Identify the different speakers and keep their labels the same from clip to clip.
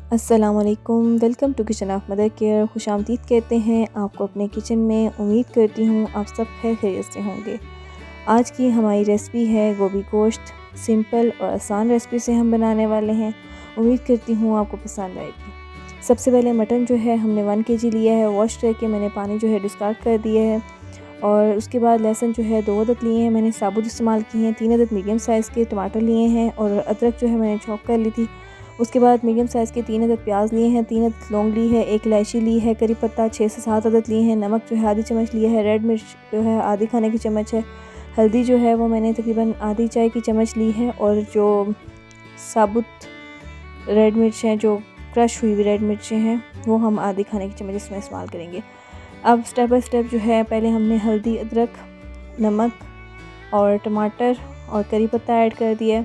Speaker 1: अस्सलामुअलैकुम, welcome to Kitchen of Mother Care. खुशामदीद कहते हैं आपको अपने किचन में। उम्मीद करती हूँ आप सब खैर खैरियत से होंगे। आज की हमारी रेसिपी है गोभी गोश्त। सिंपल और आसान रेसिपी से हम बनाने वाले हैं। उम्मीद करती हूँ आपको पसंद आएगी। सबसे पहले मटन जो है हमने 1 kg लिया है। वॉश करके मैंने पानी जो है डिस्कार्ड कर दिया है। और उसके बाद लहसुन जो है 2 अदद लिए हैं, मैंने साबुत इस्तेमाल किए हैं। 3 अदद मीडियम साइज़ के टमाटर लिए हैं और अदरक जो है मैंने चॉप कर ली थी। उसके बाद मीडियम साइज़ के 3 अदद प्याज लिए हैं, 3 अदद लौंग ली है, 1 इलायची ली है, करी पत्ता 6 से 7 अदद लिए हैं, नमक जो है आधी चम्मच लिया है, रेड मिर्च जो है आधी खाने की चम्मच है, हल्दी जो है वो मैंने तकरीबन आधी चाय की चम्मच ली है। और जो साबुत रेड मिर्च हैं, जो क्रश हुई हुई रेड मिर्चें हैं, वो हम आधी खाने की चम्मच इसमें इस्तेमाल करेंगे। अब स्टेप बाय स्टेप जो है पहले हमने हल्दी, अदरक, नमक और टमाटर और करी पत्ता ऐड कर दिया।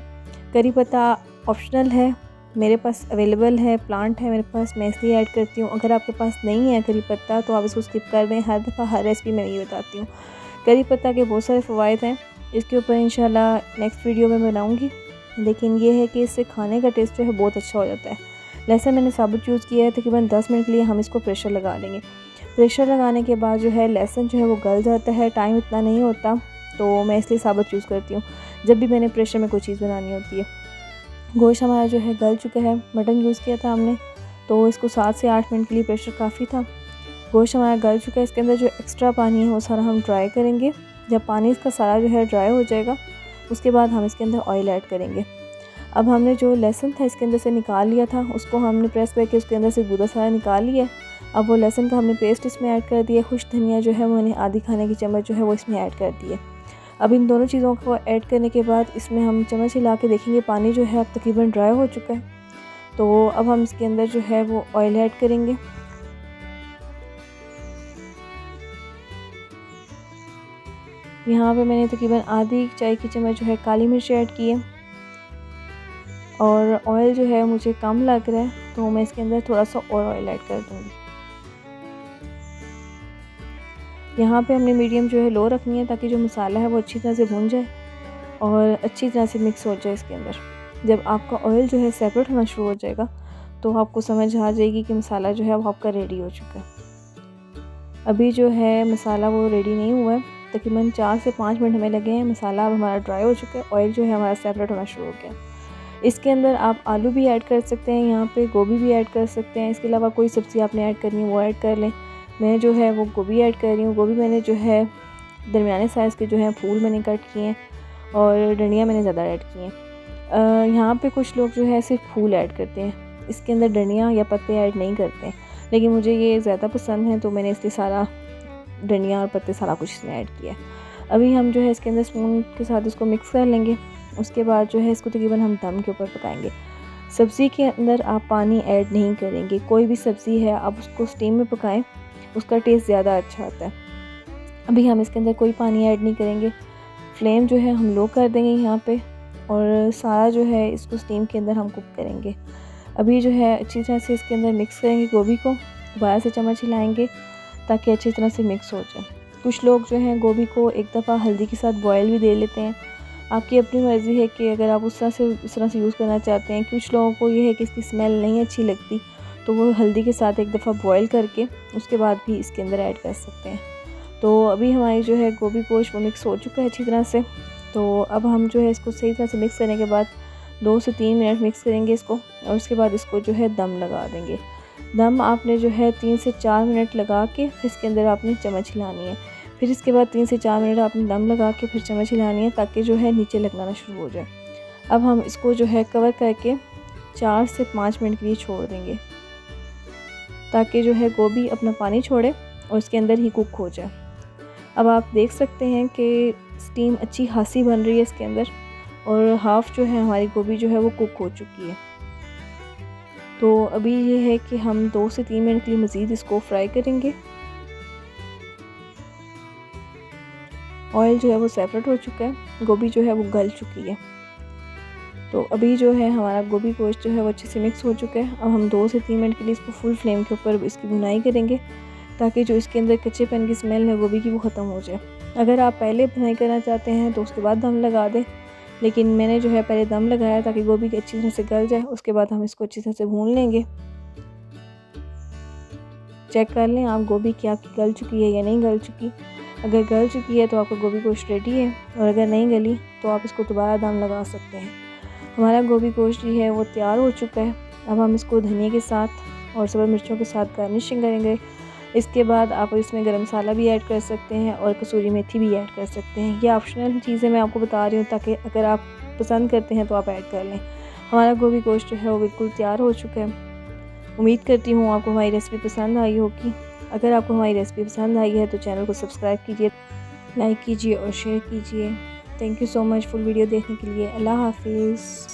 Speaker 1: करी पत्ता ऑप्शनल है, मेरे पास अवेलेबल है, प्लांट है मेरे पास, मैं इसलिए ऐड करती हूँ। अगर आपके पास नहीं है करी पत्ता तो आप इसको स्किप कर दें। हर दफ़ा हर रेसिपी में ये बताती हूँ। करी पत्ता के बहुत सारे फ़वाइद हैं, इसके ऊपर इंशाल्लाह नेक्स्ट वीडियो में बनाऊँगी। लेकिन ये है कि इससे खाने का टेस्ट जो है बहुत अच्छा हो जाता है। लहसुन मैंने साबुत यूज़ किया है। तकरीबन 10 मिनट के लिए हम इसको प्रेशर लगा लेंगे। प्रेशर लगाने के बाद जो है लहसुन जो है वो गल जाता है, टाइम इतना नहीं होता, तो मैं इसलिए साबुत यूज़ करती हूँ जब भी मैंने प्रेशर में कोई चीज़ बनानी होती है। गोश्त हमारा जो है गल चुका है। मटन यूज़ किया था हमने, तो इसको 7 से 8 मिनट के लिए प्रेशर काफ़ी था। गोश्त हमारा गल चुका है। इसके अंदर जो एक्स्ट्रा पानी है वो सारा हम ड्राई करेंगे। जब पानी इसका सारा जो है ड्राई हो जाएगा उसके बाद हम इसके अंदर ऑयल ऐड करेंगे। अब हमने जो लहसुन था इसके अंदर से निकाल लिया था, उसको हमने प्रेस करके उसके अंदर से गूदा सारा निकाल लिया। अब वो लहसुन का हमने पेस्ट इसमें ऐड कर दिया। खुश धनिया जो है मैंने आधी खाने की चम्मच जो है वो इसमें ऐड कर दिए। अब इन दोनों चीज़ों को ऐड करने के बाद इसमें हम चम्मच हिला के देखेंगे पानी जो है अब तकरीबन ड्राई हो चुका है। तो अब हम इसके अंदर जो है वो ऑयल ऐड करेंगे। यहाँ पे मैंने तकरीबन आधी चाय की चम्मच जो है काली मिर्च ऐड की है। और ऑयल जो है मुझे कम लग रहा है तो मैं इसके अंदर थोड़ा सा और ऑयल ऐड कर दूँगी। यहाँ पे हमने मीडियम जो है लो रखनी है ताकि जो मसाला है वो अच्छी तरह से भून जाए और अच्छी तरह से मिक्स हो जाए इसके अंदर। जब आपका ऑयल जो है सेपरेट होना शुरू हो जाएगा तो आपको समझ आ जाएगी कि मसाला जो है वो आपका रेडी हो चुका है। अभी जो है मसाला वो रेडी नहीं हुआ है, तकरीबन 4 से 5 मिनट हमें लगे हैं। मसाला अब हमारा ड्राई हो चुका है, ऑयल जो है हमारा सेपरेट होना शुरू हो गया। इसके अंदर आप आलू भी ऐड कर सकते हैं, यहाँ पे गोभी भी ऐड कर सकते हैं। इसके अलावा कोई सब्ज़ी आपने ऐड करनी है वो ऐड कर लें। मैं जो है वो गोभी ऐड कर रही हूँ। गोभी मैंने जो है दरमियाने साइज़ के जो है फूल मैंने कट किए हैं और डंडियाँ मैंने ज़्यादा ऐड की हैं। यहाँ पे कुछ लोग जो है सिर्फ फूल ऐड करते हैं, इसके अंदर डंडियाँ या पत्ते ऐड नहीं करते हैं, लेकिन मुझे ये ज़्यादा पसंद है तो मैंने इसलिए सारा डंडियाँ और पत्ते सारा कुछ इसमें ऐड किया है। अभी हम जो है इसके अंदर स्पून के साथ इसको मिक्स कर लेंगे। उसके बाद जो है इसको तकरीबन हम दम के ऊपर पकाएंगे। सब्ज़ी के अंदर आप पानी ऐड नहीं करेंगे। कोई भी सब्ज़ी है आप उसको स्टीम में पकाएं, उसका टेस्ट ज़्यादा अच्छा आता है। अभी हम इसके अंदर कोई पानी ऐड नहीं करेंगे। फ्लेम जो है हम लो कर देंगे यहाँ पे और सारा जो है इसको स्टीम के अंदर हम कुक करेंगे। अभी जो है अच्छी तरह से इसके अंदर मिक्स करेंगे गोभी को, दोबारा से चम्मच हिलाएंगे ताकि अच्छी तरह से मिक्स हो जाए। कुछ लोग जो हैं गोभी को एक दफ़ा हल्दी के साथ बॉयल भी दे लेते हैं। आपकी अपनी मर्ज़ी है कि अगर आप इस तरह से यूज़ करना चाहते हैं। कुछ लोगों को ये है कि इसकी स्मेल नहीं अच्छी लगती तो वो हल्दी के साथ एक दफ़ा बॉयल करके उसके बाद भी इसके अंदर ऐड कर सकते हैं। तो अभी हमारी जो है गोभी गोश्त वो मिक्स हो चुका है अच्छी तरह से। तो अब हम जो है इसको सही तरह से मिक्स करने के बाद 2 से 3 मिनट मिक्स करेंगे इसको और उसके बाद इसको जो है दम लगा देंगे। दम आपने जो है 3 से 4 मिनट लगा के फिर इसके अंदर आपने चम्मच हिलानी है। फिर इसके बाद 3 से 4 मिनट आपने दम लगा के फिर चम्मच हिलानी है ताकि जो है नीचे लगना ना शुरू हो जाए। अब हम इसको जो है कवर करके 4 से 5 मिनट के लिए छोड़ देंगे ताकि जो है गोभी अपना पानी छोड़े और इसके अंदर ही कुक हो जाए। अब आप देख सकते हैं कि स्टीम अच्छी खासी बन रही है इसके अंदर और हाफ़ जो है हमारी गोभी जो है वो कुक हो चुकी है। तो अभी ये है कि हम 2 से 3 मिनट के लिए मज़ीद इसको फ्राई करेंगे। ऑयल जो है वो सेपरेट हो चुका है, गोभी जो है वो गल चुकी है। तो अभी जो है हमारा गोभी गोश्त जो है वो अच्छे से मिक्स हो चुका है। अब हम 2 से 3 मिनट के लिए इसको फुल फ्लेम के ऊपर इसकी भुनाई करेंगे ताकि जो इसके अंदर कच्चेपन की स्मेल है गोभी की वो ख़त्म हो जाए। अगर आप पहले भुनाई करना चाहते हैं तो उसके बाद दम लगा दें, लेकिन मैंने जो है पहले दम लगाया ताकि गोभी की अच्छी तरह से गल जाए। उसके बाद हम इसको अच्छी तरह से भून लेंगे। चेक कर लें आप गोभी कि आपकी गल चुकी है या नहीं गल चुकी। अगर गल चुकी है तो आपका गोभी गोश्त रेडी है, और अगर नहीं गली तो आप इसको दोबारा दम लगा सकते हैं। हमारा गोभी गोश्त जो है वो तैयार हो चुका है। अब हम इसको धनिया के साथ और सब्ज़ मिर्चों के साथ गार्निशिंग करेंगे। इसके बाद आप इसमें गरम मसाला भी ऐड कर सकते हैं और कसूरी मेथी भी ऐड कर सकते हैं। ये ऑप्शनल चीज़ें मैं आपको बता रही हूँ ताकि अगर आप पसंद करते हैं तो आप ऐड कर लें। हमारा गोभी गोश्त जो है वो बिल्कुल तैयार हो चुका है। उम्मीद करती हूँ आपको हमारी रेसिपी पसंद आई होगी। अगर आपको हमारी रेसिपी पसंद आई है तो चैनल को सब्सक्राइब कीजिए, लाइक कीजिए और शेयर कीजिए। Thank you so much full video देखने के लिए। अल्लाह हाफिज़।